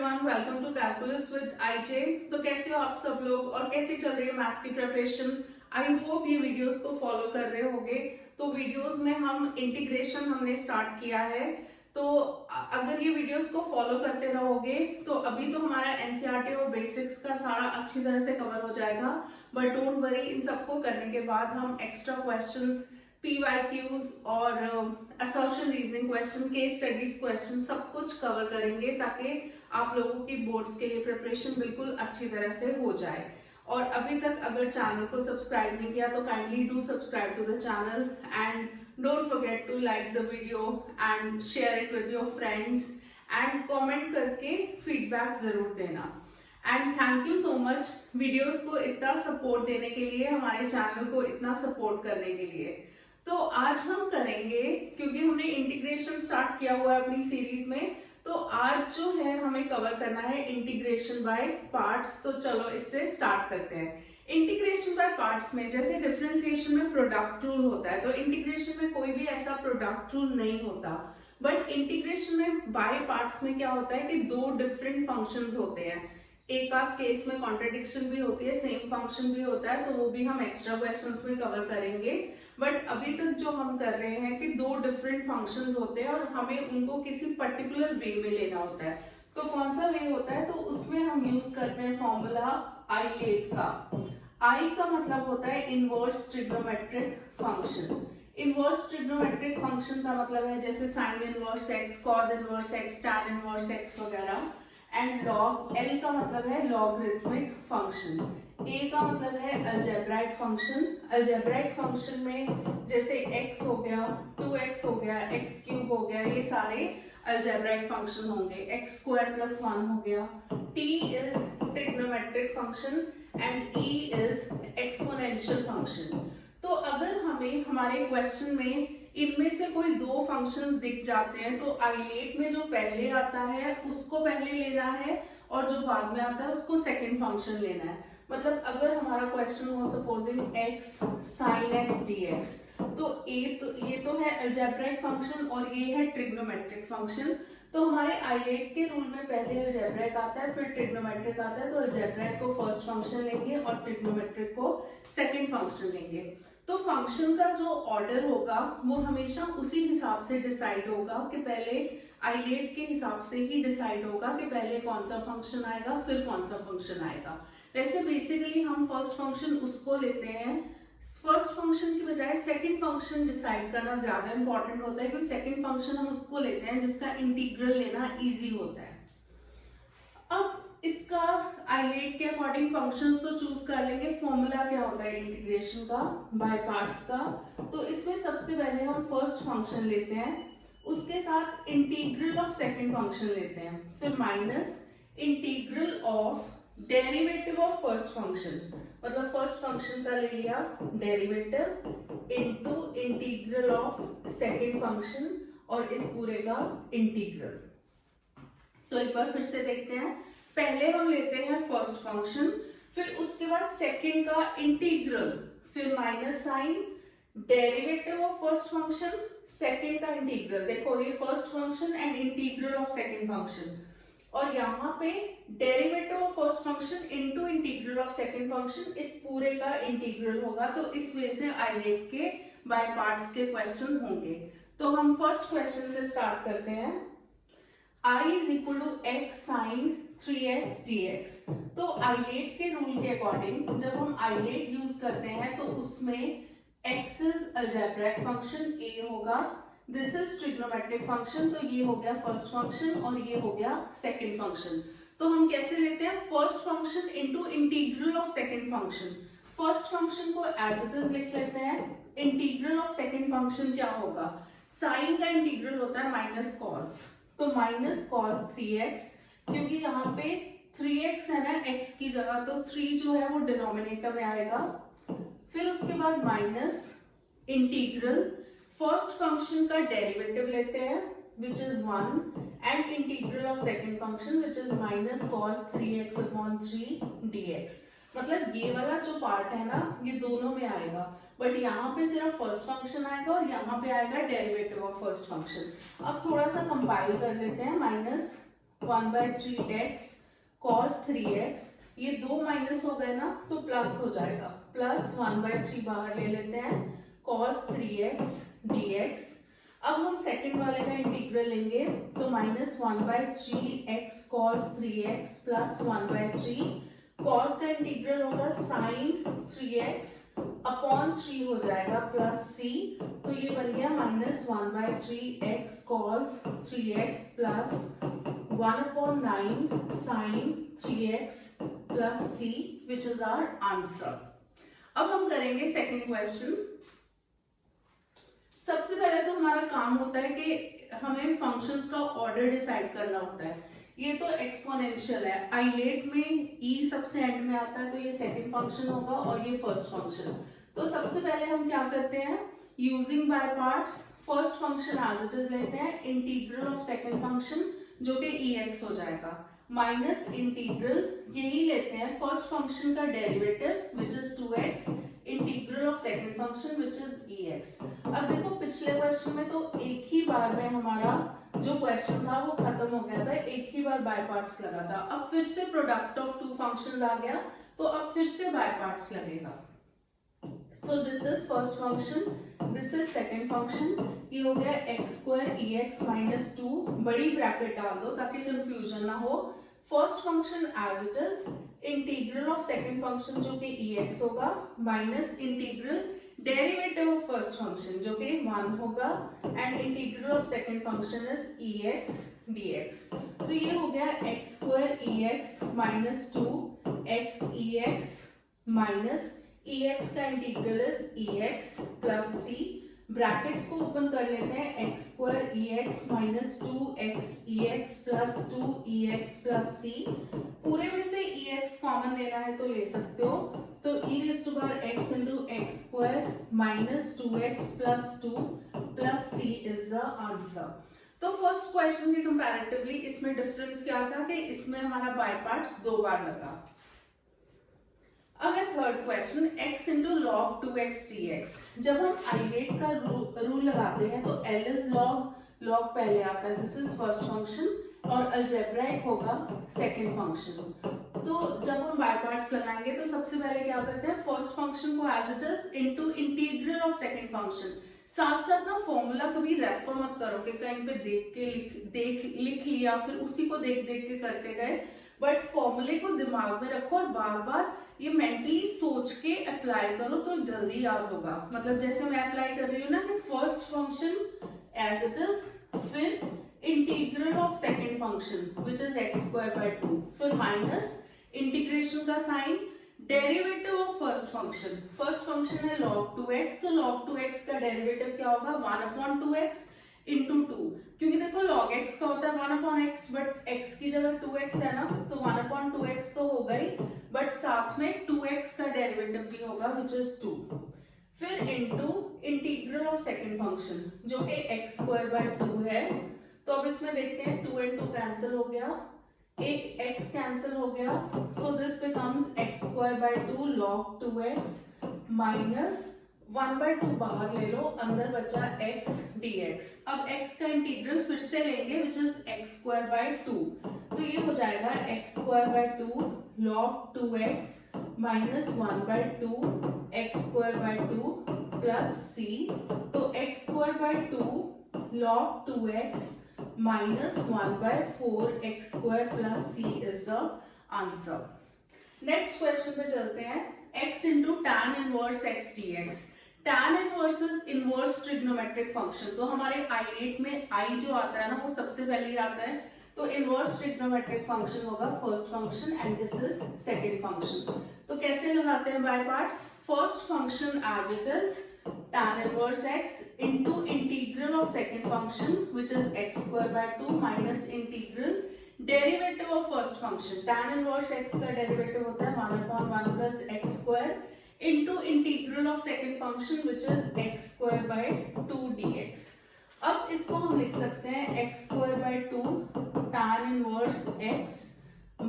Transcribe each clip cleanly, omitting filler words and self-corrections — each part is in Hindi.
Everyone, welcome to calculus with IJ. तो कैसे हो आप सब लोग और कैसे चल रही है मैथ्स की प्रिपरेशन। आई होप ये वीडियोस को फॉलो कर रहे होंगे। तो वीडियोस में हम इंटीग्रेशन हमने स्टार्ट किया है। तो अगर ये वीडियोस को फॉलो करते रहोगे तो अभी तो हमारा एनसीईआरटी और बेसिक्स का सारा अच्छी तरह से कवर हो जाएगा। बट डोंट वरी, इन सबको करने के बाद हम एक्स्ट्रा क्वेश्चंस, PYQs और assertion reasoning question, case studies question सब कुछ कवर करेंगे ताकि आप लोगों की बोर्ड्स के लिए प्रिपरेशन बिल्कुल अच्छी तरह से हो जाए। और अभी तक अगर चैनल को सब्सक्राइब नहीं किया तो kindly do subscribe to the channel and don't forget to like the video and share it with your friends and comment करके फीडबैक जरूर देना। And thank you so much videos को इतना सपोर्ट देने के लिए, हमारे चैनल को इतना सपोर्ट करने के लिए। तो आज हम करेंगे, क्योंकि हमने इंटीग्रेशन स्टार्ट किया हुआ है अपनी सीरीज में, तो आज जो है हमें कवर करना है इंटीग्रेशन बाय पार्ट्स। तो चलो इससे स्टार्ट करते हैं। इंटीग्रेशन बाय पार्ट्स में जैसे डिफरेंशिएशन में प्रोडक्ट रूल होता है, तो इंटीग्रेशन में कोई भी ऐसा प्रोडक्ट रूल नहीं होता। बट इंटीग्रेशन में बाय पार्ट्स में क्या होता है कि दो डिफरेंट फंक्शंस होते हैं। एक आध केस में कॉन्ट्रडिक्शन भी होती है, सेम फंक्शन भी होता है, तो वो भी हम एक्स्ट्रा क्वेश्चंस में कवर करेंगे। बट अभी तक जो हम कर रहे हैं कि दो डिफरेंट फंक्शंस होते हैं और हमें उनको किसी पर्टिकुलर वे में लेना होता है। तो कौन सा वे होता है, तो उसमें हम यूज करते हैं फॉर्मूला I8 का। I का मतलब होता है inverse trigonometric function. Inverse trigonometric function का मतलब है जैसे sign inverse x, cos inverse x, tan inverse x वगैरह। एंड लॉग, L का मतलब है लॉगरिथमिक फंक्शन। A का मतलब है अलजेब्राइक फंक्शन। अलजेब्राइक फंक्शन में जैसे x हो गया, 2x हो गया, x क्यूब हो गया, ये सारे अलजेब्राइक फंक्शन होंगे। x स्क्वायर प्लस 1 हो गया। T is trigonometric function and E is exponential function. तो अगर हमें हमारे क्वेश्चन में इनमें से कोई दो फंक्शंस दिख जाते हैं तो I8 में जो पहले आता है उसको पहले लेना है और जो बाद में आता है उसको सेकंड फंक्शन लेना है। मतलब अगर हमारा क्वेश्चन हो supposing x sin x dx, तो ये तो है अलजेब्राइक फंक्शन और ये है ट्रिग्नोमेट्रिक फंक्शन। तो हमारे I8 के रूल में पहले अलजेब्राइक आता है, फिर ट्रिग्नोमेट्रिक आता है। तो अलजेब्राइक को फर्स्ट फंक्शन लेंगे और ट्रिग्नोमेट्रिक को सेकंड फंक्शन लेंगे। तो फंक्शन का जो ऑर्डर होगा वो हमेशा उसी हिसाब से डिसाइड होगा कि पहले I8 के हिसाब से ही डिसाइड होगा कि पहले कौन सा फंक्शन आएगा फिर कौन सा फंक्शन आएगा। वैसे बेसिकली हम फर्स्ट फंक्शन उसको लेते हैं, फर्स्ट फंक्शन की बजाय सेकंड फंक्शन डिसाइड करना ज्यादा इंपॉर्टेंट होता है, क्योंकि सेकंड फंक्शन हम उसको लेते हैं जिसका इंटीग्रल लेना इजी होता है। अब इसका I8 के अकॉर्डिंग फंक्शंस तो चूज कर लेंगे। फॉर्मूला क्या होता है इंटीग्रेशन का बाय पार्ट्स का, तो इसमें सबसे पहले हम फर्स्ट फंक्शन लेते हैं, उसके साथ इंटीग्रल ऑफ सेकंड फंक्शन लेते हैं, फिर minus integral of derivative of first function. मतलब फर्स्ट फंक्शन का ले लिया derivative into integral of second function और इस पूरे का इंटीग्रल। तो एक बार फिर से देखते हैं। पहले हम लेते हैं फर्स्ट फंक्शन, फिर उसके बाद सेकंड का इंटीग्रल, फिर minus sign, derivative of first function, second का इंटीग्रल। देखो ये first function and integral of second function, और यहाँ पे derivative of first function into integral of second function, इस पूरे का इंटीग्रल होगा। तो इस वे से I8 के बाय पार्ट्स के क्वेश्चन होंगे। तो हम फर्स्ट क्वेश्चन से स्टार्ट करते हैं। I is equal to x sin 3x dx। तो I8 के रूल के अकॉर्डिंग जब हम I8 यूज करते हैं तो उसमें x is algebraic function, a होगा, दिस इज ट्रिग्नोमेट्रिक फंक्शन, तो ये हो गया फर्स्ट फंक्शन और ये हो गया सेकंड फंक्शन। तो हम कैसे लेते हैं, first function into integral of second function. First function को एज इट इज लिख लेते हैं, इंटीग्रल ऑफ सेकंड फंक्शन क्या होगा, साइन का इंटीग्रल होता है माइनस कॉस, तो माइनस कॉस 3x, क्योंकि यहाँ पे 3x है ना x की जगह, तो 3 जो है वो डिनोमिनेटर में आएगा। फिर उसके बाद माइनस इंटीग्रल फर्स्ट फंक्शन का डेरिवेटिव लेते हैं which is 1 and integral of second function which is minus cos 3x upon 3 dx। मतलब ये वाला जो पार्ट है ना ये दोनों में आएगा, बट यहाँ पे सिर्फ फर्स्ट फंक्शन आएगा और यहाँ पे आएगा डेरिवेटिव ऑफ फर्स्ट फंक्शन। अब थोड़ा सा कंपाइल कर लेते हैं, माइनस 1/3x cos 3x, ये दो माइनस हो गए ना तो प्लस हो जाएगा, प्लस 1/3 बाहर ले लेते हैं cos 3x dx। अब हम सेकंड वाले का इंटीग्रल लेंगे तो minus 1/3x cos 3x plus 1/3 cos का इंटीग्रल होगा sin 3x अपॉन 3 हो जाएगा प्लस c, तो ये बन गया minus 1/3x cos 3x plus 1/9 sin 3x plus c which is our answer. अब हम करेंगे सेकेंड क्वेश्चन। सबसे पहले तो हमारा काम होता है कि हमें फंक्शंस का ऑर्डर डिसाइड करना होता है। ये तो एक्सपोनेंशियल है, आइलेट में e सबसे एंड में आता है तो ये सेकंड फंक्शन होगा और ये फर्स्ट फंक्शन। तो सबसे पहले हम क्या करते हैं, using by parts first function as it is लेते हैं, इंटीग्रल ऑफ सेकंड फंक्शन जो कि ex हो जाएगा, माइनस इंटीग्रल यही लेते हैं फर्स्ट फंक्शन का derivative which is 2x integral of second function which is ex। अब देखो पिछले क्वेश्चन में तो एक ही बार में हमारा जो क्वेश्चन था वो खत्म हो गया था, एक ही बार बाय पार्ट्स लगा था। अब फिर से प्रोडक्ट ऑफ टू फंक्शंस आ गया तो अब फिर से बाय पार्ट्स लगेगा। सो this is first function, this is second function, ये हो गया x² ex माइनस 2, बड़ी ब्रैकेट डाल दो ताकि कंफ्यूजन ना हो। First function as it is, integral of second function जो कि ex होगा minus integral derivative of first function जो कि 1 होगा and integral of second function is ex dx। तो ये हो गया x² ex minus 2 x ex minus ex का integral is ex plus c, brackets को ओपन कर लेते हैं, x² ex minus 2x ex plus 2 ex plus c, पूरे में से ex कॉमन लेना है तो ले सकते हो, तो e raised to power x into x² minus 2x plus 2 plus c is the answer. तो फर्स्ट क्वेश्चन के कंपैरेटिवली इसमें डिफरेंस क्या था कि इसमें हमारा बाय पार्ट्स दो बार लगा। अब है third question, x into log 2x dx। जब हम आइलेट का रूल लगाते हैं तो L इज लॉग पहले आता है, दिस इज फर्स्ट फंक्शन और अलजेब्राइक होगा सेकंड फंक्शन। तो जब हम बाय पार्ट्स लगाएंगे तो सबसे पहले क्या करते हैं, फर्स्ट फंक्शन को as it is into integral of second function. साथ साथ ना फॉर्मूला कभी रेफर मत करो कि कहीं पे देख के लिख लिया फिर उसी को देख के करते गए, बट फॉर्मूले को दिमाग में रखो और बार बार ये मेंटली सोच के अप्लाई करो तो जल्दी याद होगा। मतलब जैसे मैं अप्लाई कर रही हूँ ना कि first function as it is, फिर integral of second function which is x²/2, फिर माइनस इंटीग्रेशन का sign, derivative of first function है log 2x, तो log 2x का डेरिवेटिव क्या होगा 1/2x इंटू 2, क्योंकि देखो log x का होता है 1/x बट x की जगह 2x है ना, तो 1/2x तो होगा ही बट साथ में 2x का डेरिवेटिव भी होगा विच इज 2, फिर into integral of second function जो कि x²/2 है। तो अब इसमें देखते हैं 2 and 2 कैंसिल हो गया, एक x कैंसिल हो गया, सो this becomes x²/2 log 2x minus 1/2 बाहर ले लो, अंदर बचा x dx। अब x का इंटीग्रल फिर से लेंगे विच इज x²/2, तो ये हो जाएगा x²/2 log 2x minus 1/2 x²/2 plus c, तो x²/2 log 2x minus 1/4 x² plus c is the answer। Next question पे चलते हैं, x into tan inverse x dx। tan inverse is inverse trigonometric function, तो हमारे आइलेट में i जो आता है ना वो सबसे पहले ही आता है, तो इनवर्स ट्रिग्नोमेट्रिक फंक्शन होगा first function and this is second function. तो कैसे लगाते हैं by parts, first function as it is tan inverse x into integral of second function which is x²/2 minus integral derivative of first function। tan inverse x का derivative होता है 1/1 plus x² into integral of second function which is x²/2 dx। अब इसको हम लिख सकते हैं x²/2 tan inverse x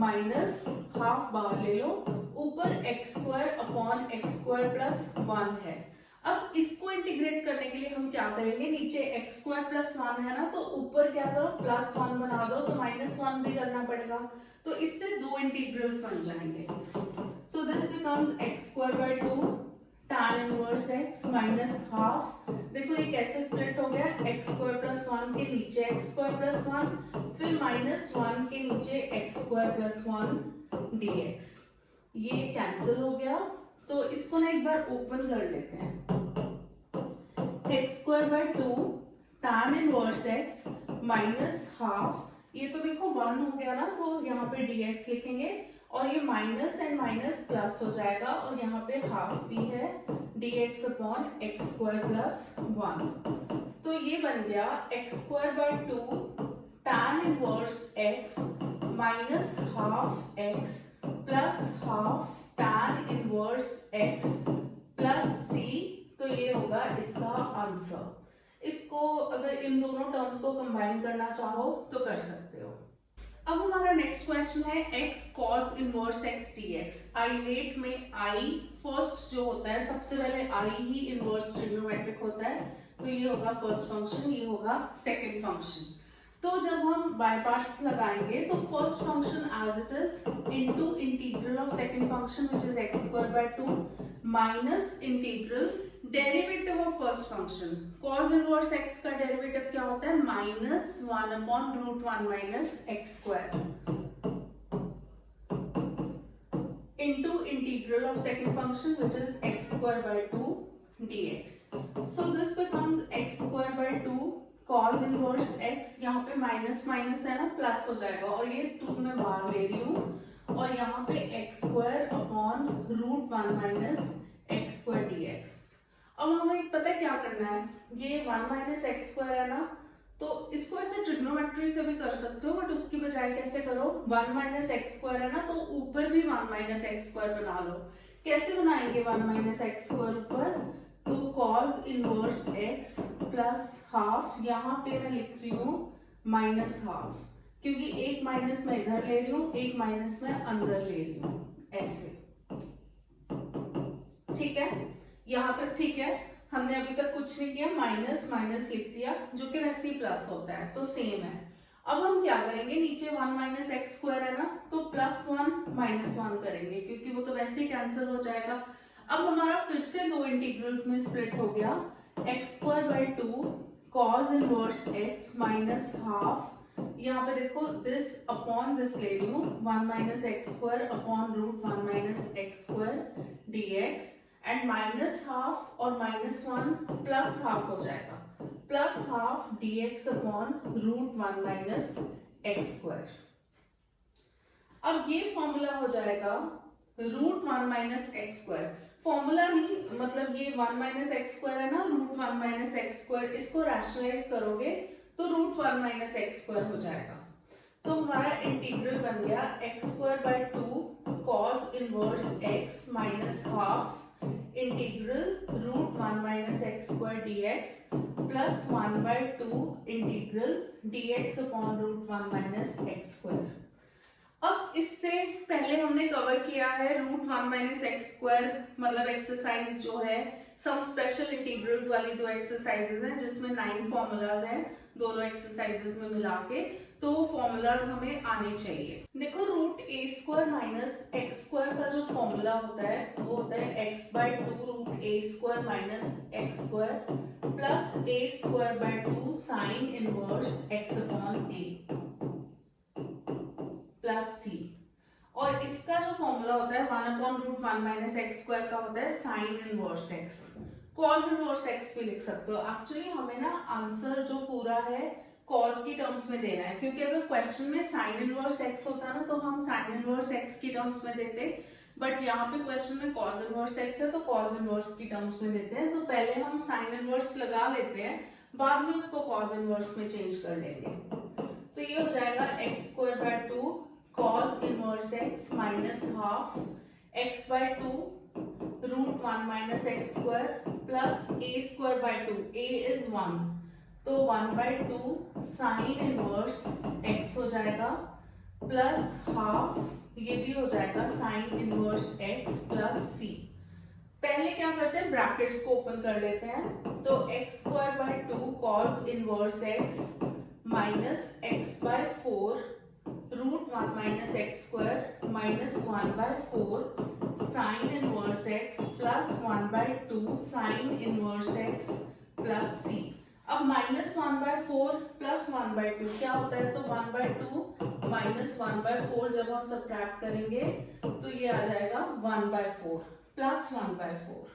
minus half बाहर ले लो, ऊपर x² अपॉन x² प्लस 1 है। अब इसको इंटीग्रेट करने के लिए हम क्या करेंगे, नीचे एक्स स्क्वायर प्लस वन है ना, तो ऊपर क्या करो प्लस वन बना दो, तो माइनस वन भी करना पड़ेगा, तो इससे दो इंटीग्रल्स बन जाएंगे। सो this becomes x square by to tan inverse x minus half. देखो ये कैसे स्प्लिट हो गया, एक्स स्क्वायर प्लस वन के नीचे एक्स स्क्वायर प्लस वन, फिर माइनस वन के नीचे x square plus one dx, ये कैंसिल हो गया। तो इसको ना एक बार ओपन कर लेते हैं, x square by to tan inverse x minus half, ये तो देखो वन हो गया ना, तो यहाँ पे dx लिखेंगे और ये माइनस एंड माइनस प्लस हो जाएगा और यहाँ पे हाफ भी है, dx upon x square plus one. तो ये बन गया x square by to tan inverse x minus half x plus half tan inverse x plus c। तो ये होगा इसका आंसर। इसको अगर इन दोनों टर्म्स को कंबाइन करना चाहो तो कर सकते हो। अब हमारा नेक्स्ट क्वेश्चन है x cos inverse x dx। ILATE में I फर्स्ट जो होता है, सबसे पहले I ही इनवर्स ट्रिग्नोमेट्रिक होता है, तो ये होगा फर्स्ट फंक्शन, ये होगा सेकंड फंक्शन। तो जब हम बाय पार्ट्स लगाएंगे तो first function as it is into integral of second function which is x square by two minus integral derivative of first function. cos inverse x का डेरिवेटिव क्या होता है, minus one upon root one minus x square into integral of second function which is x square by two dx। So this becomes x square by two cos inverse x, यहाँ पे माइनस माइनस है ना, प्लस हो जाएगा और ये टू मैं बाहर ले रही हूँ और यहाँ पे x square upon root one minus x square dx। अब हमें पता है क्या करना है, ये वन माइनस एक्स स्क्वायर है ना, तो इसको ऐसे ट्रिग्नोमेट्री से भी कर सकते हो, बट उसकी बजाय कैसे करो, वन माइनस एक्स स्क्वायर है ना, तो ऊपर भी वन माइनस एक्स स्क्वायर बना लो। कैसे बनाएंगे वन माइनस एक्स स्क्वायर ऊपर, तो cos inverse x plus half, यहाँ पे मैं लिख रही हूँ माइनस हाफ, क्योंकि एक माइनस मैं इधर ले रही हूँ, एक माइनस मैं अंदर ले रही हूँ, ऐसे। ठीक है, यहाँ तक ठीक है। हमने अभी तक कुछ नहीं किया, माइनस माइनस लिख दिया, जो कि वैसे ही प्लस होता है, तो सेम है। अब हम क्या करेंगे, नीचे वन माइनस एक्स स्क्वायर है ना, तो प्लस वन माइनस वन करेंगे, क्योंकि वो तो वैसे ही कैंसिल हो जाएगा। अब हमारा फिर से दो इंटीग्रल्स में स्प्लिट हो गया, x square by two cos inverse x minus half, यहाँ पे देखो दिस अपॉन दिस ले रही हूँ, one minus x square upon root one minus x square dx and minus half और माइनस वन प्लस हाफ हो जाएगा, plus half dx upon root one minus x square. अब ये फॉर्मूला हो जाएगा root one minus x square, formula नहीं, मतलब ये वन माइनस एक्स स्क्वायर है ना, root one minus x square, इसको रैशनलाइज करोगे तो root one minus x square हो जाएगा। तो हमारा इंटीग्रल बन गया x square by two cos inverse x minus half integral root one minus x square dx plus one by two integral dx upon root one minus x square. अब इससे पहले हमने कवर किया है root one minus x square, मतलब एक्सरसाइज जो है सम स्पेशल इंटीग्रल्स वाली दो एक्सरसाइजेज हैं, जिसमें 9 फॉर्मूलाज हैं दोनों एक्सरसाइजेज में मिला के, तो फॉर्मूलाज हमें आने चाहिए। देखो root a square minus x square का जो फॉर्मूला होता है वो होता है x by two root a square minus x square plus a square by two sine inverse x upon a plus c. और इसका जो फॉर्मूला होता है one upon root one minus x square का होता है sine inverse x, cos inverse x भी लिख सकते हो। एक्चुअली हमें ना आंसर जो पूरा है कॉस की टर्म्स में देना है, क्योंकि अगर क्वेश्चन में साइन इनवर्स एक्स होता ना तो हम साइन इनवर्स एक्स की टर्म्स में देते, बट यहाँ पे क्वेश्चन में कॉस इनवर्स एक्स है तो कॉस इनवर्स की टर्म्स में देते हैं। तो पहले हम साइन इनवर्स लगा लेते हैं, बाद में उसको कॉस इनवर्स में चेंज कर लेंगे। तो ये हो जाएगा x square by two cos inverse x minus half x by two root one minus x square plus a square by two, a is one, तो one by two sine inverse x हो जाएगा प्लस हाफ, ये भी हो जाएगा sine inverse x plus c। पहले क्या करते हैं, ब्रैकेट्स को ओपन कर लेते हैं। तो x square by 2 cos inverse x minus x by 4 root 1 minus x square minus 1 by 4 sine inverse x plus 1 by 2 sine inverse x plus c. अब माइनस 1 बाय 4 प्लस 1 बाय 2 क्या होता है, तो 1 बाय 2 माइनस 1 बाय 4 जब हम सब्ट्रैक्ट करेंगे तो ये आ जाएगा 1 बाय 4 प्लस 1 बाय 4।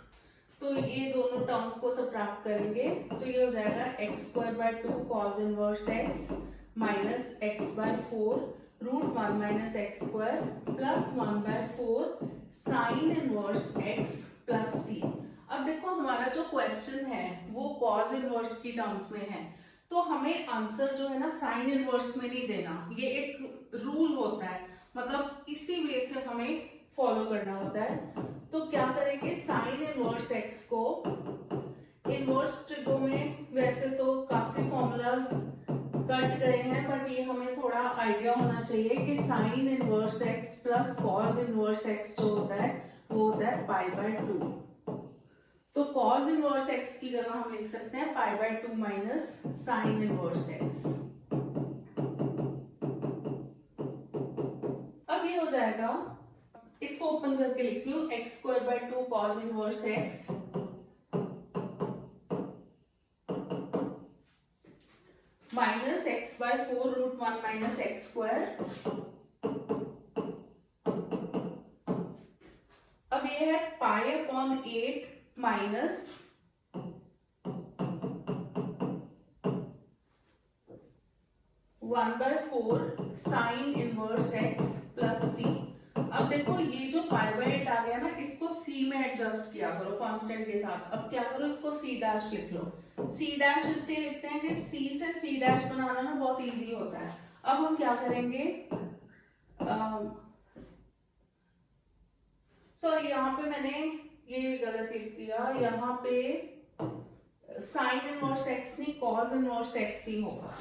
तो ये दोनों टर्म्स को सब्ट्रैक्ट करेंगे तो ये हो जाएगा x square by 2 cos inverse x minus x by 4 root 1 minus x square plus 1 by 4 sine inverse x plus c. अब देखो हमारा जो क्वेश्चन है वो कॉस इनवर्स की टर्म्स में है, तो हमें आंसर जो है ना साइन इनवर्स में नहीं देना, ये एक रूल होता है, मतलब इसी वे से हमें फॉलो करना होता है। तो क्या करेंगे, साइन इनवर्स एक्स को इनवर्स ट्रिगो में वैसे तो काफी फॉर्मूलाज कट गए हैं, बट ये हमें थोड़ा आइडिया होना चाहिए कि sign inverse x plus cos inverse x जो होता है वो होता है पाई बाय 2। तो कॉस इनवर्स एक्स की जगह हम लिख सकते हैं pi by 2 minus sine inverse x. अब ये हो जाएगा, इसको ओपन करके लिख लूं, x square by 2 cos inverse x minus x by 4 root 1 minus x square. अब ये है pi upon 8 minus 1 by 4 sine inverse x plus c. अब देखो ये जो पाई बाय 8 आ गया ना, इसको सी में एडजस्ट किया करो कांस्टेंट के साथ। अब क्या करो, इसको सी डैश लिख लो। सी डैश इसलिए लिखते हैं कि सी से सी डैश बनाना ना बहुत इजी होता है। अब हम क्या करेंगे, सॉरी यहाँ पे मैंने ये गलत लिख दिया, यहाँ पे साइन इनवर्स एक्स नहीं कॉस इनवर्स एक्स ही होगा,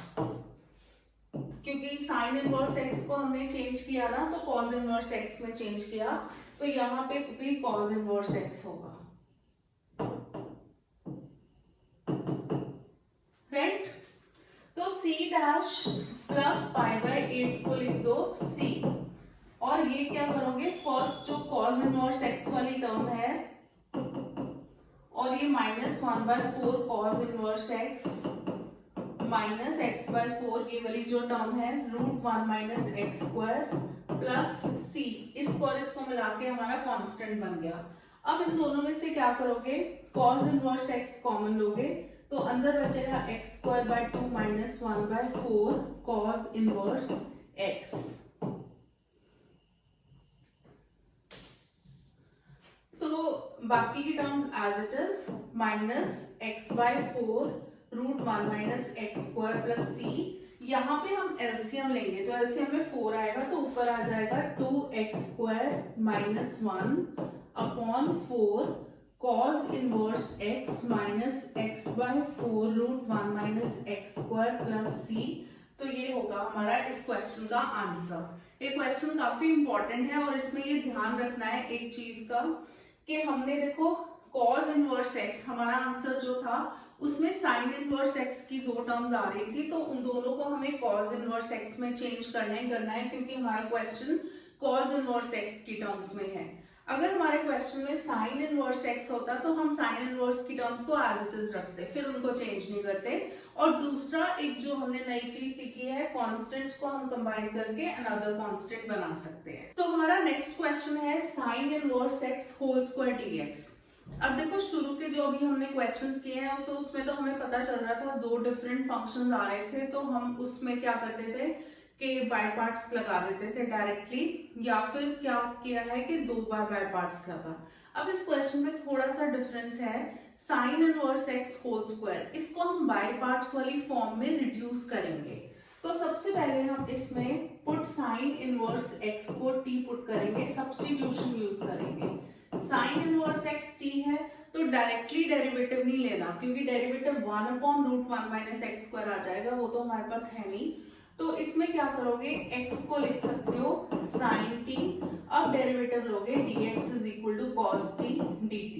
क्योंकि साइन इनवर्स एक्स को हमने चेंज किया ना तो कॉस इनवर्स एक्स में चेंज किया, तो यहाँ पे भी कॉस इनवर्स एक्स होगा, राइट। तो C dash plus pi by 8 को लिख दो सी, और ये क्या करोगे, फर्स्ट जो कॉस इनवर्स एक्स वाली टर्म है और ये minus 1 by 4 cos inverse x minus x by 4 ये वाली जो टर्म है root 1 minus x square plus c, इसको और इसको मिला के हमारा कांस्टेंट बन गया। अब इन दोनों में से क्या करोगे, कॉस इनवर्स एक्स कॉमन लोगे तो अंदर बचेगा x square by 2 minus 1 by 4 cos inverse x. तो बाकी की terms as it is minus x by 4 root 1 minus x square plus c. यहाँ पे हम एलसीएम लेंगे तो एलसीएम में 4 आएगा तो ऊपर आ जाएगा 2x square minus 1 upon 4 cos inverse x minus x by 4 root 1 minus x square plus c. तो ये होगा हमारा इस क्वेश्चन का आंसर। ये क्वेश्चन काफी इंपॉर्टेंट है और इसमें ये ध्यान रखना है एक चीज का कि हमने देखो कॉस इनवर्स एक्स हमारा आंसर जो था उसमें साइन इनवर्स एक्स की दो टर्म्स आ रही थी, तो उन दोनों को हमें कॉस इनवर्स एक्स में चेंज करना है क्योंकि हमारा क्वेश्चन कॉस इनवर्स एक्स की टर्म्स में है। अगर हमारे क्वेश्चन में साइन इनवर्स एक्स होता तो हम साइन इनवर्स की टर्म्स को एज इट इज रखते, फिर उनको चेंज नहीं करते। और दूसरा एक जो हमने नई चीज सीखी है, कॉन्स्टेंट्स को हम कंबाइन करके अनदर कॉन्स्टेंट बना सकते हैं। तो हमारा नेक्स्ट क्वेश्चन है sine inverse x whole square dx. अब देखो शुरू के जो अभी हमने क्वेश्चंस किए हैं तो उसमें तो हमें पता चल रहा था दो डिफरेंट फंक्शंस आ रहे थे, तो हम उसमें क्या करते थे कि बाय पार्ट्स लगा देते थे डायरेक्टली, या फिर क्या किया है कि दो बार बाय पार्ट्स लगा। अब इस क्वेश्चन में थोड़ा सा डिफरेंस है, sine inverse x whole square इसको हम बाय पार्ट्स वाली फॉर्म में रिड्यूस करेंगे। तो सबसे पहले हम इसमें पुट साइन इनवर्स एक्स को टी पुट करेंगे, सब्स्टिट्यूशन यूज करेंगे। साइन इनवर्स एक्स टी है तो डायरेक्टली डेरिवेटिव नहीं लेना, क्योंकि derivative 1 upon root 1 minus x square आ जाएगा, वो तो हमारे पास है नहीं। तो इसमें क्या करोगे, x को लिख सकते हो साइन टी। अब डेरिवेटिव लोगे dx is equal to cos t dt।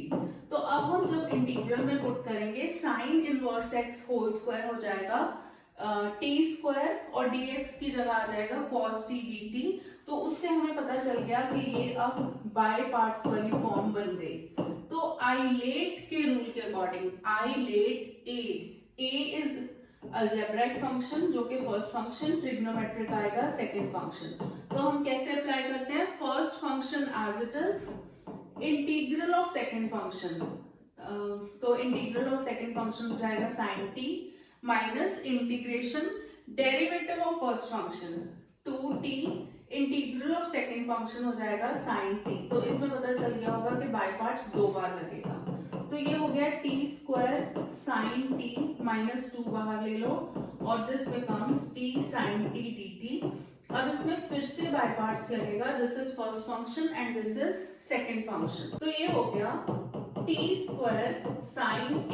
तो अब हम जब इंटीग्रल में पुट करेंगे sine inverse x whole square हो जाएगा t स्क्वायर और dx की जगह आ जाएगा cos t dt। तो उससे हमें पता चल गया कि ये अब बाय पार्ट्स वाली फॉर्म बन गई। तो आइलेट के रूल के according ILATE a is algebraic function जो कि फर्स्ट फंक्शन, ट्रिग्नोमेट्रिक आएगा सेकंड फंक्शन। तो हम कैसे अप्लाई करते हैं, first function as it is, integral of second function, तो इंटीग्रल ऑफ सेकंड फंक्शन हो जाएगा sin t minus integration derivative of first function 2t integral of second function हो जाएगा sin t। तो इसमें पता चल गया होगा कि बाय पार्ट्स दो बार लगेगा। तो ये हो गया t square sin t minus 2 बाहर ले लो और this becomes t sin t dt। अब इसमें फिर से बाय पार्ट्स लगेगा, this is first function and this is second function. तो ये हो गया t square sin t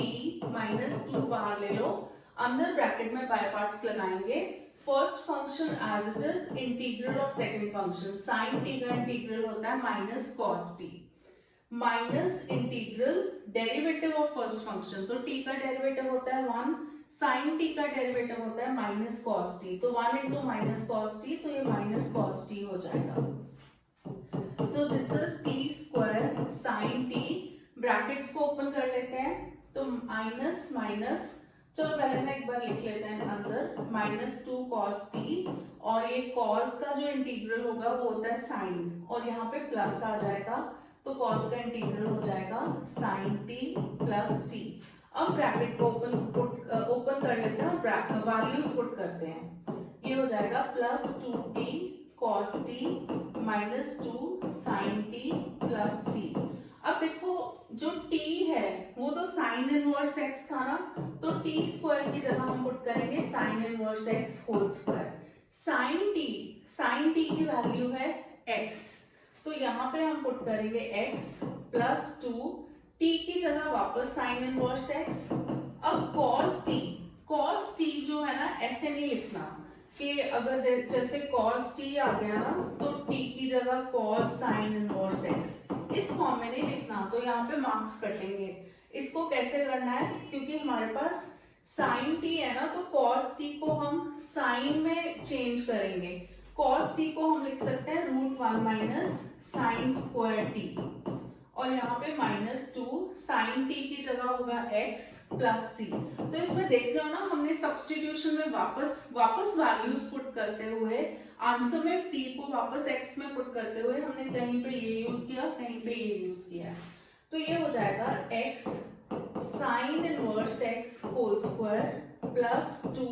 minus 2 बाहर ले लो, अंदर ब्रैकेट में बाय पार्ट्स लगाएंगे, first function as it is integral of second function, sin t का इंटीग्रल होता है minus cos t minus integral derivative of first function, तो t का डेरिवेटिव होता है 1, sin t का डेरिवेटिव होता है माइनस cos t, तो 1 इंटू माइनस cos t, तो ये माइनस cos t हो जाएगा। सो this is t square sin t, brackets को ओपन कर लेते हैं, तो माइनस माइनस, चलो पहले मैं एक बार लिख लेते हैं अंदर, माइनस 2 cos t और ये cos का जो इंटीग्रल होगा वो होता है sin और यहाँ पे प्लस आ जाएगा, तो cos का इंटीग्रल हो जाएगा sin t प्लस c। अब ब्रैकेट को ओपन कर लेते हैं और वैल्यूज पुट करते हैं, ये हो जाएगा plus 2t cos t minus 2 sin t plus c। अब देखो जो t है वो तो साइन इनवर्स x था ना, तो t स्क्वायर की जगह हम पुट करेंगे sine inverse x whole square. Sine t की वैल्यू है x, तो यहाँ पे हम पुट करेंगे x प्लस 2, t की जगह वापस साइन इनवर्स x। अब cos t जो है ना ऐसे नहीं लिखना कि अगर जैसे cos t आ गया ना तो t की जगह cos साइन इनवर्स x, इस फॉर्म में नहीं लिखना, तो यहाँ पे मार्क्स कटेंगे। इसको कैसे करना है, क्योंकि हमारे पास sin t है ना, तो cos t को हम sin में चेंज करेंगे, cos t को हम लिख सकते हैं √1 माइनस साइन स्क्वायर t और यहाँ पे माइनस 2 sin t की जगह होगा x प्लस c। तो इसमें देख रहे हो ना, हमने सब्स्टिट्यूशन में वापस वैल्यूज पुट करते हुए आंसर में t को वापस x में पुट करते हुए हमने कहीं पे ये यूज किया, कहीं पे ये यूज किया। तो ये हो जाएगा x sine inverse x whole square plus 2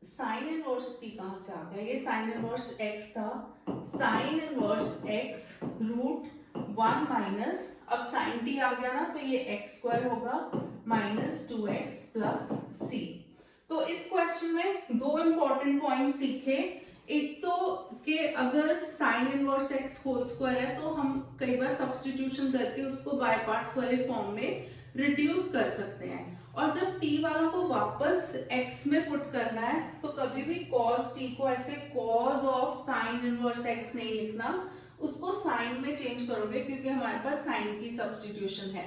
sine inverse t कहाँ से आ गया, ये साइन इनवर्स x था, साइन इनवर्स x √1 माइनस, अब साइन t आ गया ना तो ये x स्क्वायर होगा माइनस 2x प्लस c। तो इस क्वेश्चन में दो इंपॉर्टेंट पॉइंट सीखे, एक तो कि अगर sine inverse x whole square है तो हम कई बार सब्स्टिट्यूशन करके उसको बाय पार्ट्स वाले फॉर्म में रिड्यूस कर सकते हैं, और जब t वाला को वापस x में पुट करना है तो कभी भी cos t को ऐसे cos of sine inverse x नहीं लिखना, उसको साइन में चेंज करोगे क्योंकि हमारे पास साइन की सब्स्टिट्यूशन है।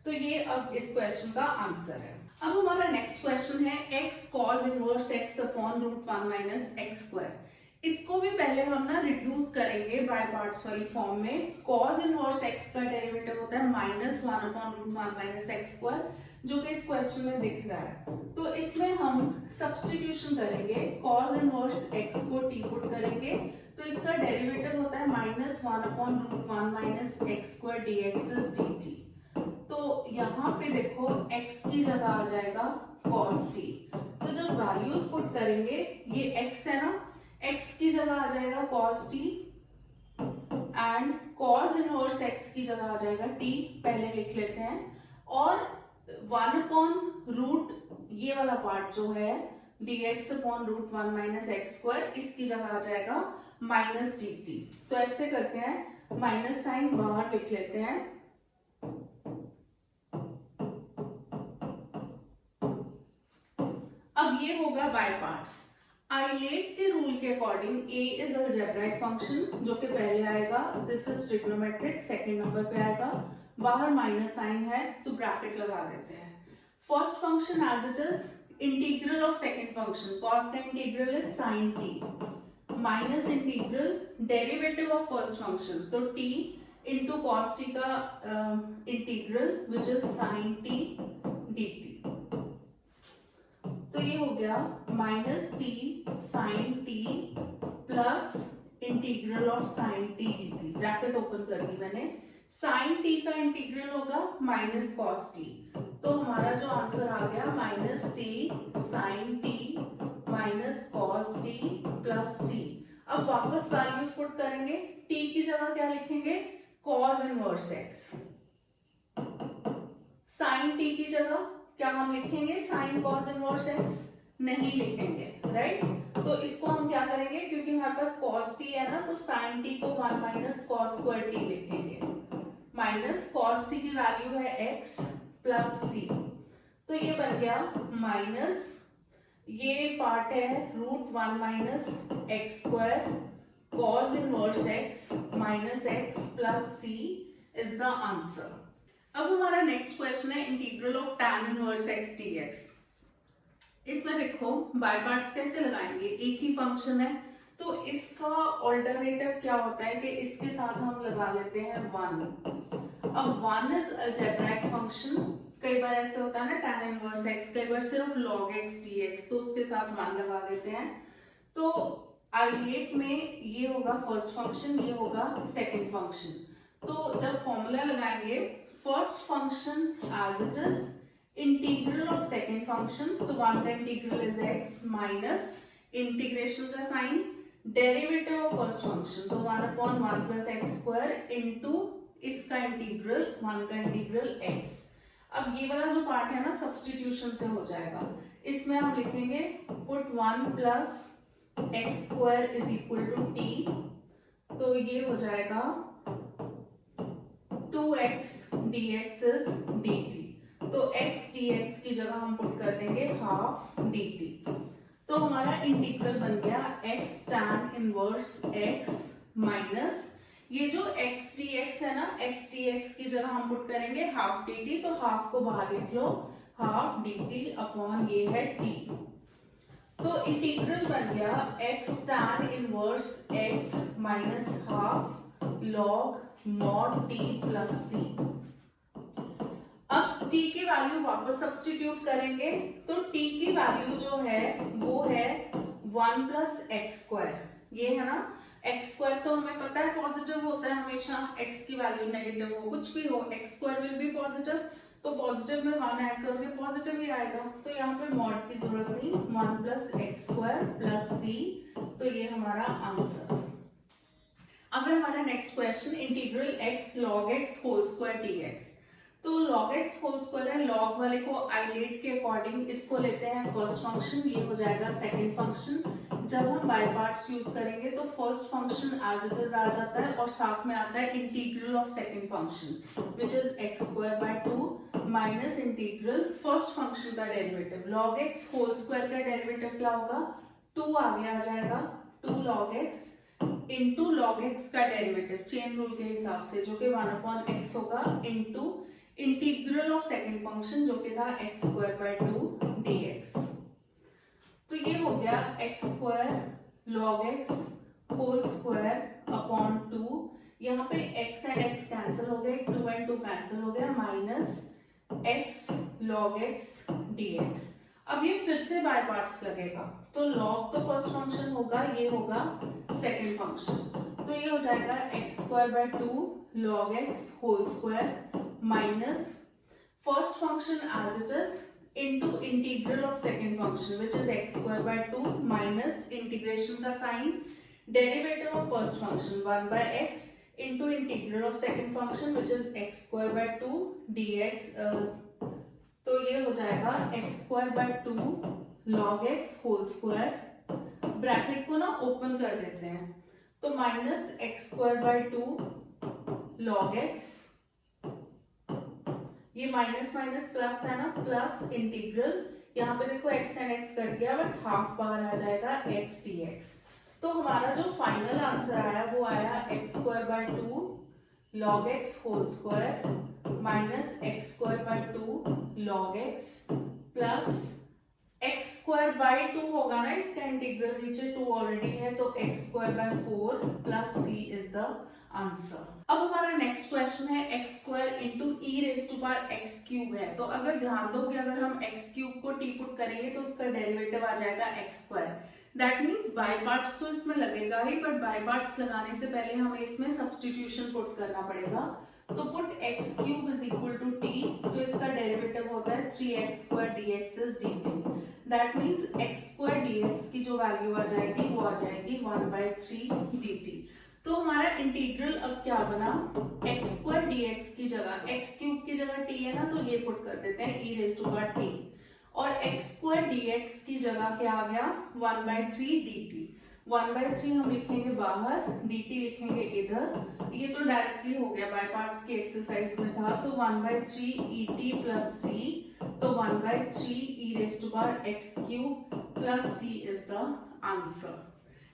तो ये अब इस क्वेश्चन का आंसर है। अब हमारा नेक्स्ट क्वेश्चन है x cos inverse x upon √1 minus x square. इसको भी पहले हम ना रिड्यूस करेंगे बाय पार्ट्स वाली फॉर्म में। cos इनवर्स x का डेरिवेटिव होता है minus 1 upon √1 minus x square, जो कि इस क्वेश्चन में दिख रहा है। तो इसमें हम सब्स्टिट्यूशन करेंगे, cos इनवर्स x को t पुट करेंगे, तो इसका डेरिवेटिव होता है minus 1 upon √1 minus x square dx is dt। तो यहाँ पे देखो x की जगह आ जाएगा cos t, तो जब वैल्यूज पुट करेंगे, ये x है ना, x की जगह आ जाएगा cos t and cos inverse x की जगह आ जाएगा t, पहले लिख लेते हैं, और 1 अपॉन रूट ये वाला पार्ट जो है dx upon √1 minus x square, इसकी जगह आ जाएगा माइनस dt। तो ऐसे करते हैं, माइनस साइन बाहर लिख लेते हैं, अब ये होगा बाय पार्ट्स। आइलेट के रूल के according A is algebraic function जो कि पहले आएगा, this is trigonometric second number पे आएगा, बाहर माइनस साइन है तो ब्रैकेट लगा देते हैं। First function as it is, integral of second function, cos का integral is sin t minus integral derivative of first function, तो t इंटू कॉस टी का integral which is sin t dt। तो ये हो गया minus t sine t plus integral of sine t dt, bracket open कर दी मैंने। साइन टी का इंटीग्रल होगा माइनस कॉस टी, तो हमारा जो आंसर आ गया minus t sine t minus cos t plus c. अब वापस वैल्यूज पुट करेंगे, टी की जगह क्या लिखेंगे, cos inverse x. Sine t की जगह क्या हम लिखेंगे, साइन कॉस इनवर्स एक्स नहीं लिखेंगे, राइट। तो इसको हम क्या करेंगे, क्योंकि हमारे पास कॉस टी है ना, तो साइन टी को 1 माइनस कॉस स्क्वायर टी लिखेंगे। माइनस कॉस टी की वैल्यू है x प्लस सी, तो ये बन गया माइनस, ये पार्ट है root 1 minus x square cos inverse x minus x plus c is the answer. अब हमारा नेक्स्ट क्वेश्चन है integral of tan inverse x dx। इसमें देखो बाय पार्ट्स कैसे लगाएंगे, एक ही फंक्शन है तो इसका ऑल्टरनेटिव क्या होता है कि इसके साथ हम लगा लेते हैं 1। अब 1 इज अलजेब्राइक फंक्शन, कई बार ऐसे होता है ना tan इनवर्स x, कई बार सिर्फ log x dx, तो उसके साथ 1 लगा देते हैं। तो आइलेट में ये होगा फर्स्ट फंक्शन, ये होगा सेकंड फंक्शन। तो जब फॉर्मूला लगाएंगे, first function as it is, integral of second function, तो 1 का integral is x minus integration का sign, derivative of first function, तो 1/1 प्लस एक्स स्क्वायर इंटू इसका इंटीग्रल 1 का इंटीग्रल x। अब ये वाला जो पार्ट है ना सब्स्टिट्यूशन से हो जाएगा, इसमें हम लिखेंगे put 1 plus x square is equal to t, तो ये हो जाएगा 2x dx is dt, तो x dx की जगह हम पुट कर देंगे हाफ dt, तो हमारा इंटीग्रल बन गया x tan inverse x minus ये जो x dx है ना, x dx की जगह हम पुट करेंगे हाफ dt, तो हाफ को बाहर लिख लो, हाफ dt अपॉन ये है t, तो इंटीग्रल बन गया x tan inverse x minus half log mod t plus c. अब t की वैल्यू वापस सब्स्टिट्यूट करेंगे, तो t की वैल्यू जो है वो है 1 प्लस एक्स स्क्वायर, ये है ना, एक्स स्क्वायर तो हमें पता है पॉजिटिव होता है हमेशा, x की वैल्यू नेगेटिव हो कुछ भी हो, x square will be positive, तो पॉजिटिव में 1 ऐड करोगे पॉजिटिव ही आएगा, तो यहाँ पे मॉड की जरूरत नहीं, 1 plus x square plus c, तो ये हमारा आंसर। अब है हमारा next question integral x log x whole square dx। तो log x होल स्क्वायर है, log वाले को आइलेट के अकॉर्डिंग इसको लेते हैं फर्स्ट फंक्शन, ये हो जाएगा सेकंड फंक्शन। जब हम बाय पार्ट्स यूज करेंगे तो first function as it is आ जाता है और साथ में आता है integral of second function which is x square by 2 minus integral first function का derivative log x whole square का डेरिवेटिव क्या होगा, 2 आगे आ जाएगा, 2 log x into log x का डेरिवेटिव चेन रूल के हिसाब से जो कि 1/x होगा into integral of second function जो कि था x स्क्वायर बाय 2 dx। तो ये हो गया x square log x whole square upon 2, यहाँ पे x एंड x कैंसिल हो गए, 2 एंड 2 कैंसिल हो गया, minus x log x dx। अब ये फिर से बाय पार्ट्स लगेगा, तो log तो फर्स्ट फंक्शन होगा, ये होगा सेकंड फंक्शन, तो ये हो जाएगा x square by 2 log x whole square minus first function as it is into integral of second function which is x square by 2 minus integration का sign, derivative of first function 1 by x into integral of second function which is x square by 2 dx। तो ये हो जाएगा x square by 2 log x whole square, bracket को ना ओपन कर देते हैं, तो minus x square by 2 log x, ये माइनस माइनस प्लस है ना, प्लस इंटीग्रल यहाँ पे देखो x एंड x कट गया बट हाफ बाहर आ जाएगा x dx। तो हमारा जो फाइनल आंसर आया वो आया x square by 2 log x whole square minus x square by 2 log x plus x square by 2 होगा ना, इसका इंटीग्रल नीचे 2 ऑलरेडी है तो x square by 4 plus c is the answer. अब हमारा नेक्स्ट क्वेश्चन है x square into e raise to power x cube है। तो अगर ध्यान दो कि अगर हम x क्यूब को टी पुट करेंगे तो उसका डेरिवेटिव आ जाएगा x square. That means by parts तो इसमें लगेगा ही, बट बाय पार्ट्स लगाने से पहले हमें इसमें सब्स्टिट्यूशन पुट करना पड़ेगा। तो put x cube is equal to t, तो इसका डेरिवेटिव होता है 3x square dx is dt। That means x square dx की जो वैल्यू आ जाएगी वो आ जाएगी 1/3 dt। तो हमारा इंटीग्रल अब क्या बना, x स्क्वायर dx की जगह x क्यूब की जगह t है ना, तो ये पुट कर देते हैं e raise to power t, और x स्क्वायर dx की जगह क्या आ गया 1/3 dt। 1/3 हम लिखेंगे बाहर, dt लिखेंगे इधर, ये तो डायरेक्टली हो गया बाय पार्ट्स की एक्सरसाइज में था। तो 1/3 et प्लस c, तो 1/3 e raise to power x cube plus c is the answer.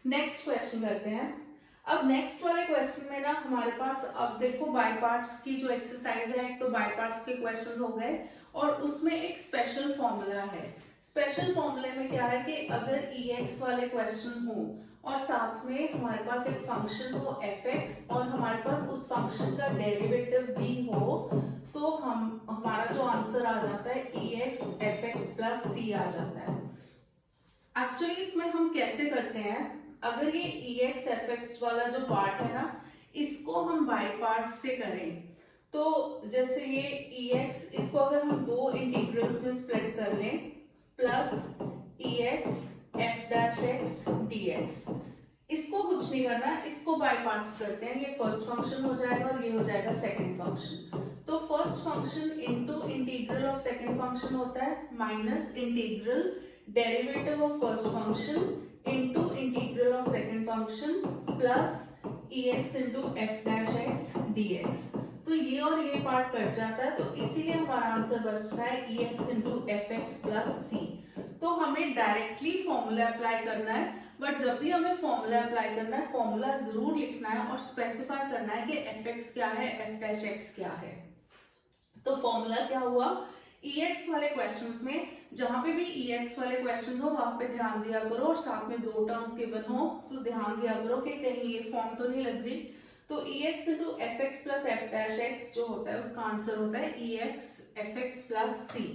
Next question करते हैं। अब नेक्स्ट वाले क्वेश्चन में ना हमारे पास, अब देखो बाय पार्ट्स की जो एक्सरसाइज है, एक तो बाय पार्ट्स के क्वेश्चंस हो गए और उसमें एक स्पेशल फॉर्मूला है। स्पेशल फॉर्मूले में क्या है कि अगर ex वाले क्वेश्चन हो और साथ में हमारे पास एक फंक्शन हो fx और हमारे पास उस फंक्शन का डेरिवेटिव भी हो, तो हमारा जो आंसर आ जाता है ex fx प्लस c आ जाता है। एक्चुअली इसमें हम कैसे करते हैं, अगर ये ex fx वाला जो पार्ट है ना, इसको हम बाय पार्ट से करें तो जैसे ये ex, इसको अगर हम दो इंटीग्रल्स में स्प्लिट कर लें, plus ex f dash x dx, इसको कुछ नहीं करना, इसको बाय पार्ट्स करते हैं। ये फर्स्ट फंक्शन हो जाएगा और ये हो जाएगा सेकंड फंक्शन। तो first function into integral of second function होता है minus integral derivative of first function into integral of second function plus ex into f dash x dx। तो ये और ये पार्ट कट जाता है, तो इसीलिए हमारा आंसर बचता है ex into fx plus c। तो हमें डायरेक्टली फॉर्मूला अप्लाई करना है, बट जब भी हमें फॉर्मूला अप्लाई करना है फॉर्मूला जरूर लिखना है और स्पेसिफाई करना है कि fx क्या है, f dash x क्या है। तो फॉर्मूला क्या हुआ, ex वाले क्वेश्चंस में जहां पे भी ex वाले क्वेश्चंस हो वहां पे ध्यान दिया करो और साथ में दो टर्म्स गिवन हो तो ध्यान दिया करो कि कहीं ये फॉर्म तो नहीं लग रही। तो ex into fx plus f dash x जो होता है उसका आंसर होता है ex fx plus c।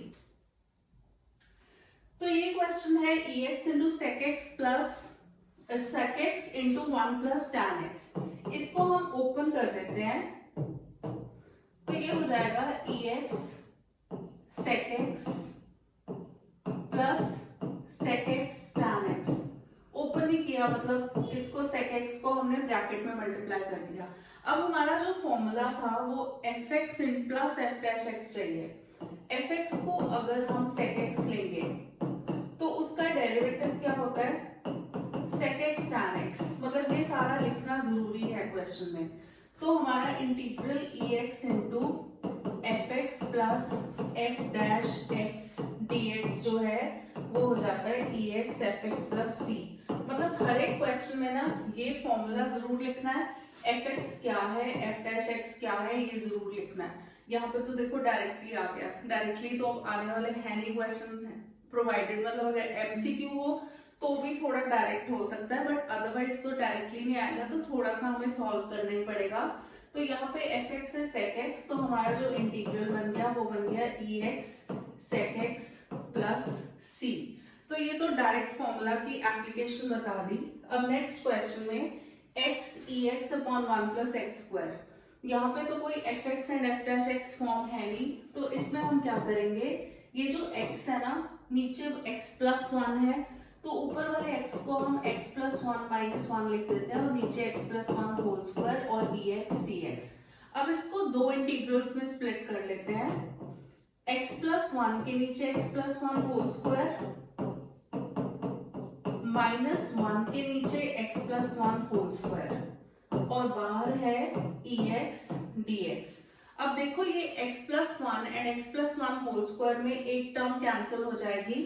तो ये क्वेश्चन है ex into sec x plus sec x into 1 plus tan x। इसको हम ओपन कर देते हैं तो ये हो जाएगा ex sec x plus sec x tan x। Open ही किया मतलब इसको sec x को हमने ब्रैकेट में मल्टीप्लाई कर दिया। अब हमारा जो फॉर्मूला था वो fx plus f dash x चाहिए। fx को अगर हम sec x लेंगे तो उसका डेरिवेटिव क्या होता है sec x tan x, मतलब ये सारा लिखना जरूरी है क्वेश्चन में। तो हमारा integral ex into fx plus f dash x dx जो है वो हो जाता है ex fx प्लस c। मतलब हर एक क्वेश्चन में ना ये फॉर्मूला जरूर लिखना है, fx क्या है, f डैश x क्या है, ये जरूर लिखना है। यहाँ पे तो देखो डायरेक्टली आ गया, डायरेक्टली तो आने वाले है नहीं क्वेश्चन प्रोवाइडेड, मतलब अगर MCQ हो तो भी थोड़ा डायरेक्ट हो सकता है, बट अदरवाइज तो डायरेक्टली नहीं आएगा, तो थोड़ा सा हमें सॉल्व करना ही पड़ेगा। तो यहाँ पे fx है sec x, तो हमारा जो इंटीग्रल बन गया वो बन गया ex sec x plus c। तो ये तो डायरेक्ट फॉर्मूला की एप्लीकेशन बता दी। अब नेक्स्ट क्वेश्चन में x ex upon 1 plus x square, यहाँ पे तो कोई fx and f dash x form है नहीं, तो इसमें हम क्या करेंगे, ये जो x है ना नीचे x प्लस 1 है, तो ऊपर वाले x को हम x प्लस 1 माइनस 1 लिख देते हैं और नीचे x प्लस 1 होल स्क्वायर और ex dx। अब इसको दो इंटीग्रल्स में स्प्लिट कर लेते हैं, x प्लस 1 के नीचे x plus 1 whole square minus 1 के नीचे x प्लस 1 होल स्क्वायर और बाहर है ex dx। अब देखो ये x plus one and x plus one whole square में एक टर्म कैंसिल हो जाएगी,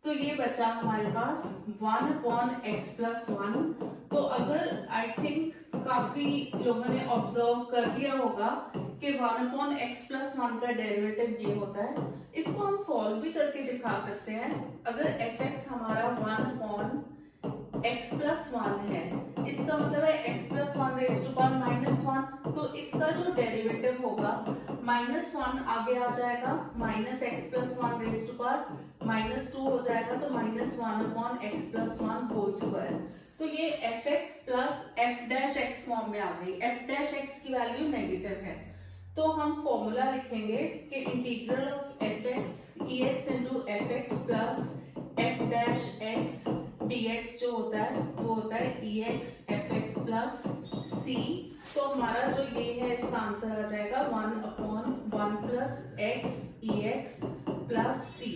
तो ये बचा हमारे पास 1 अपॉन x प्लस वन। तो अगर आई थिंक काफी लोगों ने ऑब्जर्व कर लिया होगा कि 1 अपॉन x प्लस वन का डेरिवेटिव ये होता है। इसको हम सॉल्व भी करके दिखा सकते हैं। अगर fx हमारा 1 अपॉन x प्लस वन है, इसका मतलब है x plus one raise to power minus one, तो इसका जो डेरिवेटिव होगा माइनस वन आगे आ जाएगा, minus x plus one raise to power minus two हो जाएगा, तो minus one upon x plus one whole square. तो ये f x plus f dash x form में आ गई। एफ डैश एक्स की वैल्यू नेगेटिव है, तो हम फॉर्मूला लिखेंगे कि integral of f x e x into f x plus f dash x dx जो होता है वो होता है e x f x plus c. तो हमारा जो ये है इसका आंसर आ जाएगा 1 upon 1 plus x e x plus c.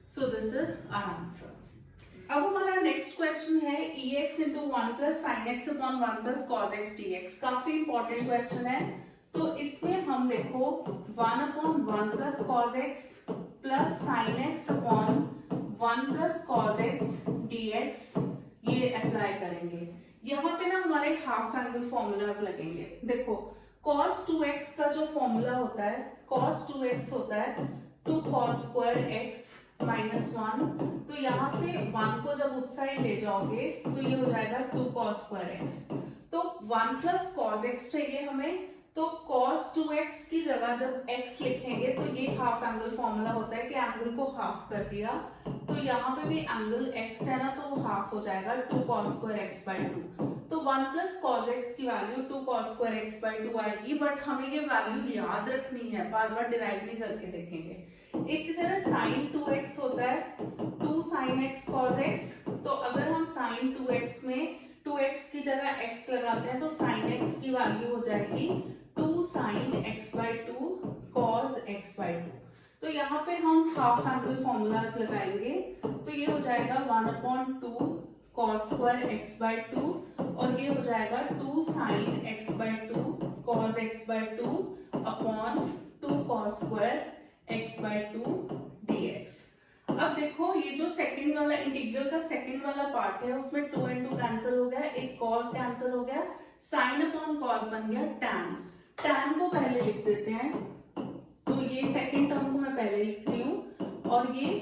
So this is our answer. अब हमारा नेक्स्ट क्वेश्चन है e x into one plus sine x upon one plus cos x d x. काफी इंपॉर्टेंट क्वेश्चन है। तो इसमें हम देखो 1 upon 1 plus cos x plus sine x upon 1 plus cos x d x ये अप्लाई करेंगे। यहाँ पे ना हमारे हाफ एंगल फॉर्मूलाज लगेंगे। देखो cos 2x का जो फॉर्मूला होता है, cos 2x होता है 2 cos स्क्वायर x माइनस 1। तो यहाँ से 1 को जब उस साइड ले जाओगे तो ये हो जाएगा 2 cos स्क्वायर x। तो 1 प्लस cos x चाहिए हमें, तो cos 2x की जगह जब x लिखेंगे तो ये हाफ एंगल फॉर्मूला होता है कि एंगल को हाफ कर दिया, तो यहाँ पे भी एंगल x है ना, तो वो हाफ हो जाएगा 2 cos स्क्वायर x बाई 2। तो 1 प्लस cos x की value 2 cos square x by 2 आएगी, बट हमें ये वैल्यू याद रखनी है, बार बार डिराइव नहीं करके देखेंगे। इसी तरह sin 2x होता है 2 sin x cos x। तो अगर हम sin 2x में 2x की जगह x लगाते हैं तो sin x की वैल्यू हो जाएगी 2 sin x by 2 cos x by 2। तो यहाँ पे हम हाफ एंगल फॉर्मूलाज लगाएंगे, तो ये हो जाएगा 1 upon 2 cos square x by 2 और ये हो जाएगा 2 sin x by 2 cos x by 2 upon 2 cos square x by 2 dx। अब देखो ये जो सेकंड वाला इंटीग्रल का सेकंड वाला पार्ट है उसमें 2 into कैंसिल हो गया, एक cos कैंसिल हो गया, sin अपॉन cos बन गया tan। tan को पहले लिख देते हैं, तो ये सेकंड टर्म को मैं पहले लिख रही हूँ और ये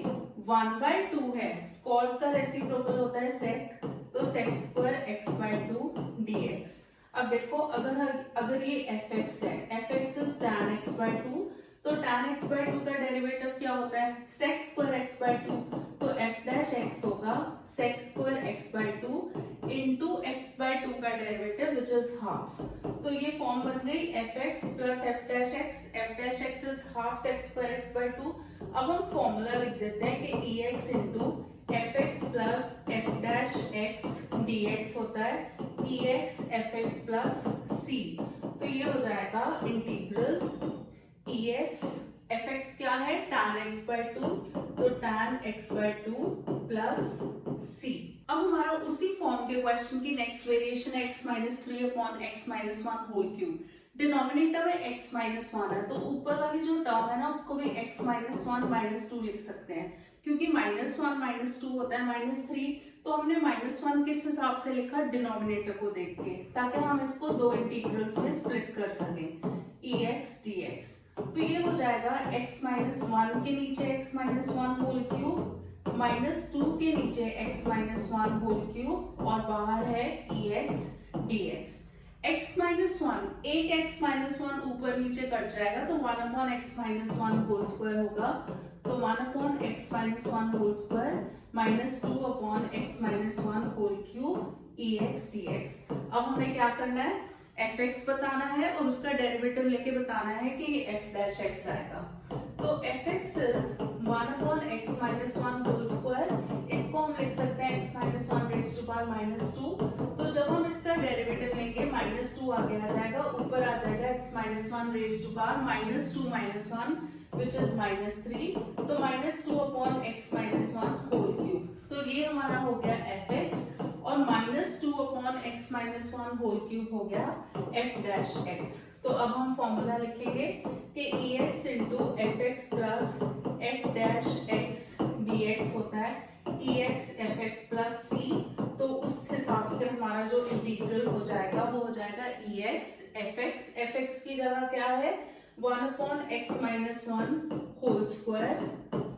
1 बाई 2 है। cos का रेसिप्रोकल होता है sec, तो sec square x by 2 dx। अब देखो अगर ये fx है, fx is tan x by 2, तो tan x बाई 2 का डेरिवेटिव क्या होता है sec स्क्वायर x बाई 2, तो f डैश x होगा sec square x by 2 into x by 2 का डेरिवेटिव विच इज हाफ। तो ये फॉर्म बन गई fx plus f dash x is half sec square x by 2। अब हम फॉर्मूला लिख देते हैं कि ex into fx plus f dash x dx होता है ex fx प्लस c। तो ये हो जाएगा इंटीग्रल ex fx क्या है tan x बाई 2, तो tan x by 2 plus c। अब हमारा उसी फॉर्म के क्वेश्चन की नेक्स्ट वेरिएशन है x minus 3 upon x minus 1 whole cube. Denominator में x माइनस 1 है, तो ऊपर वाली जो टर्म है ना उसको भी x माइनस 1 माइनस 2 लिख सकते हैं, क्योंकि माइनस 1 माइनस 2 होता है माइनस 3। तो हमने माइनस 1 किस हिसाब से लिखा, डिनोमिनेटर को देख के, ताकि हम इसको दो इंटीग्रल्स में स्प्लिट कर सकें ex dx। तो ये हो जाएगा x माइनस 1 के नीचे x minus 1 whole cube minus 2 के नीचे x माइनस 1 होल क्यूब और बाहर है ex dx। x माइनस 1 एक x माइनस 1 ऊपर नीचे कट जाएगा, तो 1 upon x minus 1 whole square होगा, तो 1 upon x minus 1 whole square minus 2 upon x minus 1 whole cube ex dx। अब हमें क्या करना है, fx बताना है और उसका डेरिवेटिव लेके बताना है कि ये f डैश x आएगा। तो fx is 1 upon x minus 1 whole square, इस इसको हम लिख सकते हैं x minus one raise to power minus two. तो जब हम इसका डेरिवेटिव लेंगे माइनस टू आगे आ जाएगा, ऊपर आ जाएगा x minus one raise to power minus two minus one which is minus three. तो minus two upon x minus one whole cube. तो ये हमारा हो गया एफ एक्स और minus two upon x minus one whole cube हो गया एफ डैश एक्स। तो अब हम फॉर्मूला लिखेंगे कि e x into f x plus f dash x d x होता है e x f x plus c. तो उस हिसाब से हमारा जो इंटीग्रल हो जाएगा वो हो जाएगा ई एक्स एफ एक्स की जगह क्या है one upon x minus one whole square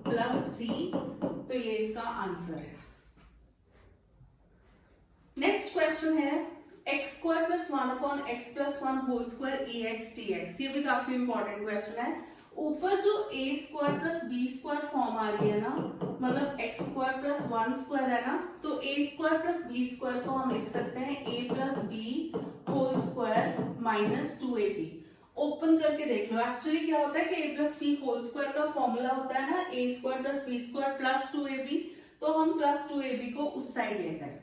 plus c. तो ये इसका आंसर है। नेक्स्ट क्वेश्चन है x square plus one upon x plus one whole square e x d x. ये भी काफी इंपॉर्टेंट क्वेश्चन है। ऊपर जो a square plus b square form आ रही है ना, मतलब x square plus one square है ना, तो a square plus b square को हम लिख सकते हैं a plus b whole square minus two a b. Open करके देख लो, एक्चुअली क्या होता है कि a plus b whole square का फॉर्मूला होता है ना a square plus b square plus two a b. तो हम प्लस टू ए बी को उस साइड ले गए।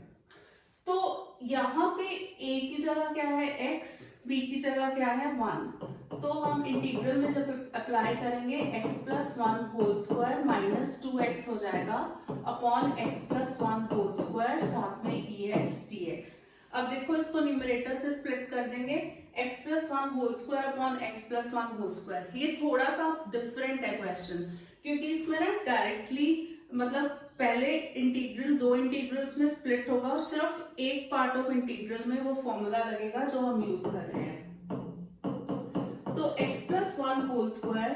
तो यहाँ पे a की जगह क्या है x, b की जगह क्या है 1। तो हम इंटीग्रल में जब अप्लाई करेंगे x plus one whole square minus two x हो जाएगा upon x plus one whole square साथ में ई एक्स डी एक्स। अब देखो इसको न्यूमरेटर से स्प्लिट कर देंगे x plus one whole square upon x plus one whole square. ये थोड़ा सा डिफरेंट है क्वेश्चन, क्योंकि इसमें ना डायरेक्टली मतलब पहले इंटीग्रल दो इंटीग्रल्स में स्प्लिट होगा और सिर्फ एक पार्ट ऑफ इंटीग्रल में वो फॉर्मूला लगेगा जो हम यूज कर रहे हैं। तो x plus one whole square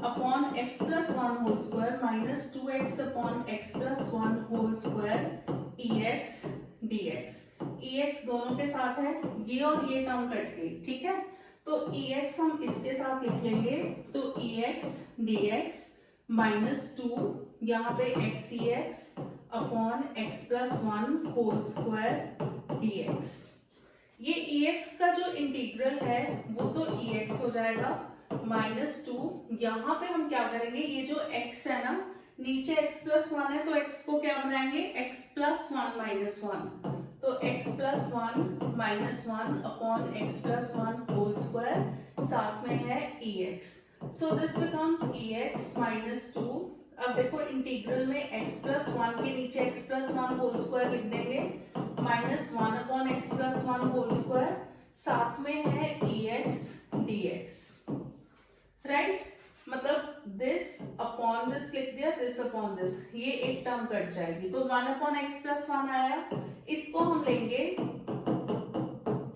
upon x plus one whole square minus two x upon x plus one whole square e x d x. E x दोनों के साथ है, ये और ये टर्म कट गई, ठीक है। तो ई एक्स हम इसके साथ लिख लेंगे, तो e x d x minus two यहाँ पे x e x upon x plus one whole square d x. ये ई एक्स का जो इंटीग्रल है वो तो ई एक्स हो जाएगा माइनस टू। यहाँ पे हम क्या करेंगे, ये जो x है ना नीचे x प्लस वन है, तो x को क्या बनाएंगे x plus one minus one. तो x plus one minus one upon x plus one whole square साथ में है e x. So this becomes e x minus two. अब देखो इंटीग्रल में x प्लस वन के नीचे x plus one whole square लिख देंगे minus one upon x plus one whole square साथ में है e x d x, right. मतलब दिस अपॉन दिस लिख दिया, दिस अपॉन दिस, ये एक टर्म कट जाएगी। तो one upon x plus one आया, इसको हम लेंगे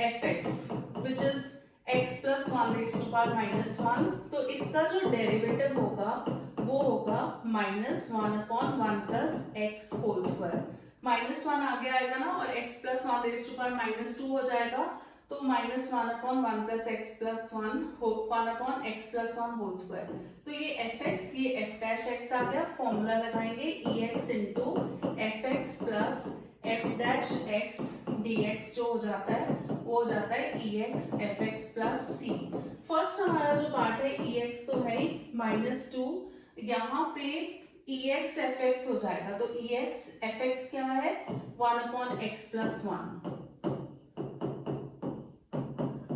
f x which is x plus one raise to power minus one. तो इसका जो डेरिवेटिव होगा वो होगा minus one upon one plus x whole square. Minus one आगे आएगा ना और x plus one raise to power minus two हो जाएगा। तो minus one upon one plus x plus one upon x plus one whole square. तो ये एफ एक्स, ये एफ डैश एक्स आ गया। फॉर्मूला लगाएंगे e x into f x plus f dash x d x जो हो जाता है वो हो जाता है e x f x plus c. First हमारा जो पार्ट है ई एक्स तो है माइनस टू, यहाँ पे ई एक्स एफ एक्स हो जाएगा। तो ई एक्स एफ एक्स क्या है one upon x plus one.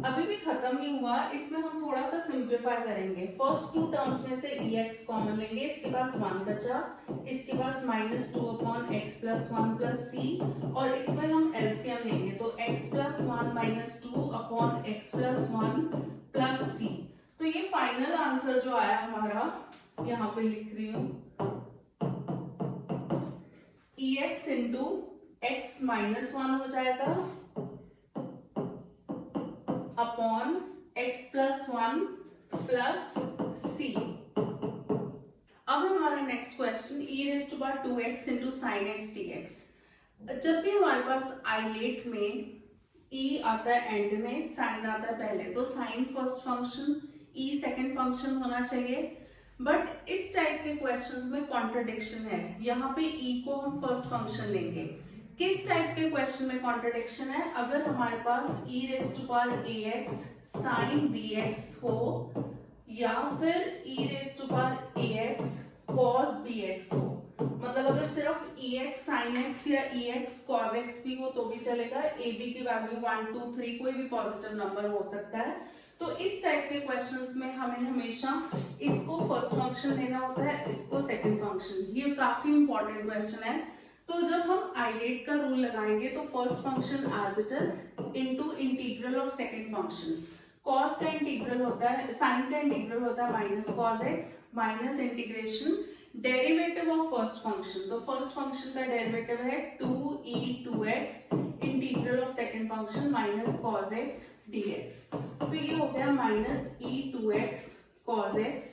अभी भी खत्म नहीं हुआ, इसमें हम थोड़ा सा सिंप्लीफाई करेंगे। फर्स्ट टू टर्म्स में से ई एक्स कॉमन लेंगे, इसके पास वन बचा, इसके पास minus two upon x plus one plus c, और इसमें हम एलसीएम लेंगे। तो x plus one minus two upon x plus one plus c. तो ये फाइनल आंसर जो आया हमारा, यहाँ पे लिख रही हूं e x into x minus one हो जाएगा upon x plus one plus c. अब हमारा next question e raise to power two x into sine x d x. जब भी हमारे पास आइलेट में ई आता है एंड में, साइन आता है पहले, तो साइन फर्स्ट फंक्शन ई सेकंड फंक्शन होना चाहिए। बट इस टाइप के क्वेश्चंस में कॉन्ट्रडिक्शन है, यहाँ पे ई को हम फर्स्ट फंक्शन लेंगे। किस टाइप के क्वेश्चन में कॉन्ट्रडिक्शन है, अगर हमारे पास e raise to power ax sine bx हो या फिर e raise to power ax cos bx हो, मतलब मतलब अगर सिर्फ ex sin x या ex cos x भी हो तो भी चलेगा, ab की वैल्यू 1 2 3 कोई भी पॉजिटिव नंबर हो सकता है। तो इस टाइप के क्वेश्चंस में हमें हमेशा इसको फर्स्ट फंक्शन लेना होता है, इसको सेकंड फंक्शन। ये काफी इंपॉर्टेंट क्वेश्चन है। तो जब हम आइलेट का रूल लगाएंगे तो first function as it is into integral of second function. Cos का इंटीग्रल होता है, साइन का इंटीग्रल होता है minus cos x minus integration derivative of first function. तो फर्स्ट फंक्शन का डेरिवेटिव है 2e2x integral of second function minus cos x dx। तो ये हो गया माइनस e2x cos x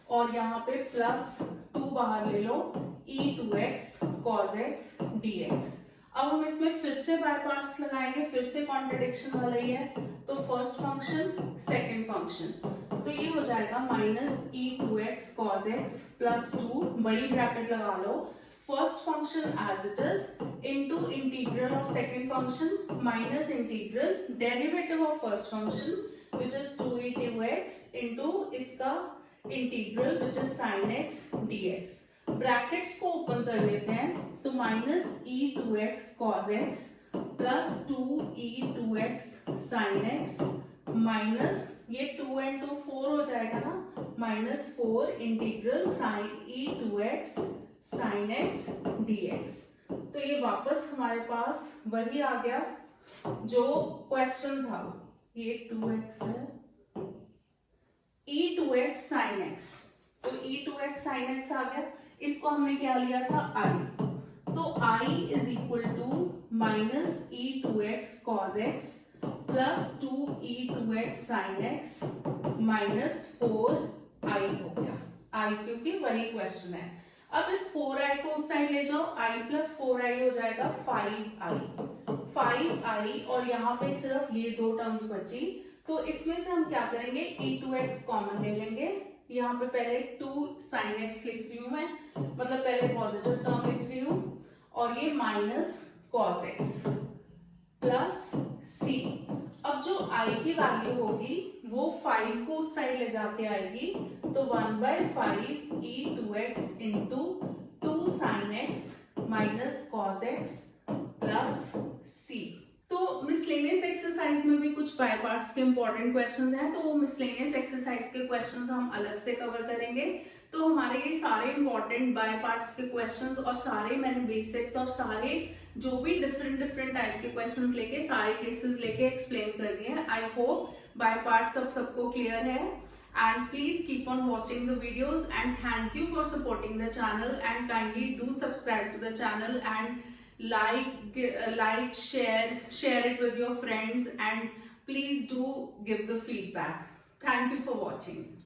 और यहाँ पे प्लस 2 बाहर ले लो e2x cos x dx। अब हम इसमें फिर से बाय पार्ट्स लगाएंगे, फिर से कॉन्ट्रडिक्शन वाला ही है। तो फर्स्ट फंक्शन सेकंड फंक्शन, तो ये हो जाएगा minus e2x cos x plus 2 बड़ी ब्रैकेट लगा लो first function as it is into integral of second function minus integral derivative of first function which is 2e2x into इसका integral which is sin x dx। Brackets को ओपन कर लेते हैं तो minus e2x cos x plus 2e2x sin x minus ये 2 and 2 4 हो जाएगा ना, minus 4 integral sin e2x sin x dx। तो ये वापस हमारे पास वही आ गया जो क्वेश्चन था, ये 2x है e2x sin x। तो e2x sin x आ गया, इसको हमने क्या लिया था i। तो i is equal to minus e2x cos x plus 2e2x sin x minus 4i हो गया। i क्योंकि वही क्वेश्चन है। अब इस 4i को उस साइड ले जाओ, i प्लस 4i हो जाएगा 5i और यहाँ पे सिर्फ ये दो टर्म्स बची। तो इसमें से हम क्या करेंगे, e2x कॉमन ले लेंगे। यहाँ पे पहले 2 sin x लिख रही हूं मैं, मतलब पहले पॉजिटिव टर्म लिख रही हूं और ये minus cos x plus c। अब जो i की वैल्यू होगी वो 5 को उस साइड ले जाके आएगी, तो 1/5 e2x into 2 sin x minus cos x plus c। तो मिसलेनियस एक्सरसाइज में भी कुछ बाय पार्ट्स के इंपॉर्टेंट क्वेश्चंस हैं, तो वो मिसलेनियस एक्सरसाइज के क्वेश्चंस हम अलग से कवर करेंगे। तो हमारे ये सारे इंपॉर्टेंट बाय पार्ट्स के क्वेश्चंस और सारे मैंने बेसिक्स और सारे जो भी डिफरेंट के क्वेश्चंस लेके सारे केसेस लेके एक्सप्लेन कर दिए हैं। आई होप बाय पार्ट्स सबको क्लियर है। And please keep on watching the videos and thank you for supporting the channel and kindly do subscribe to the channel and like, share it with your friends and please do give the feedback. Thank you for watching.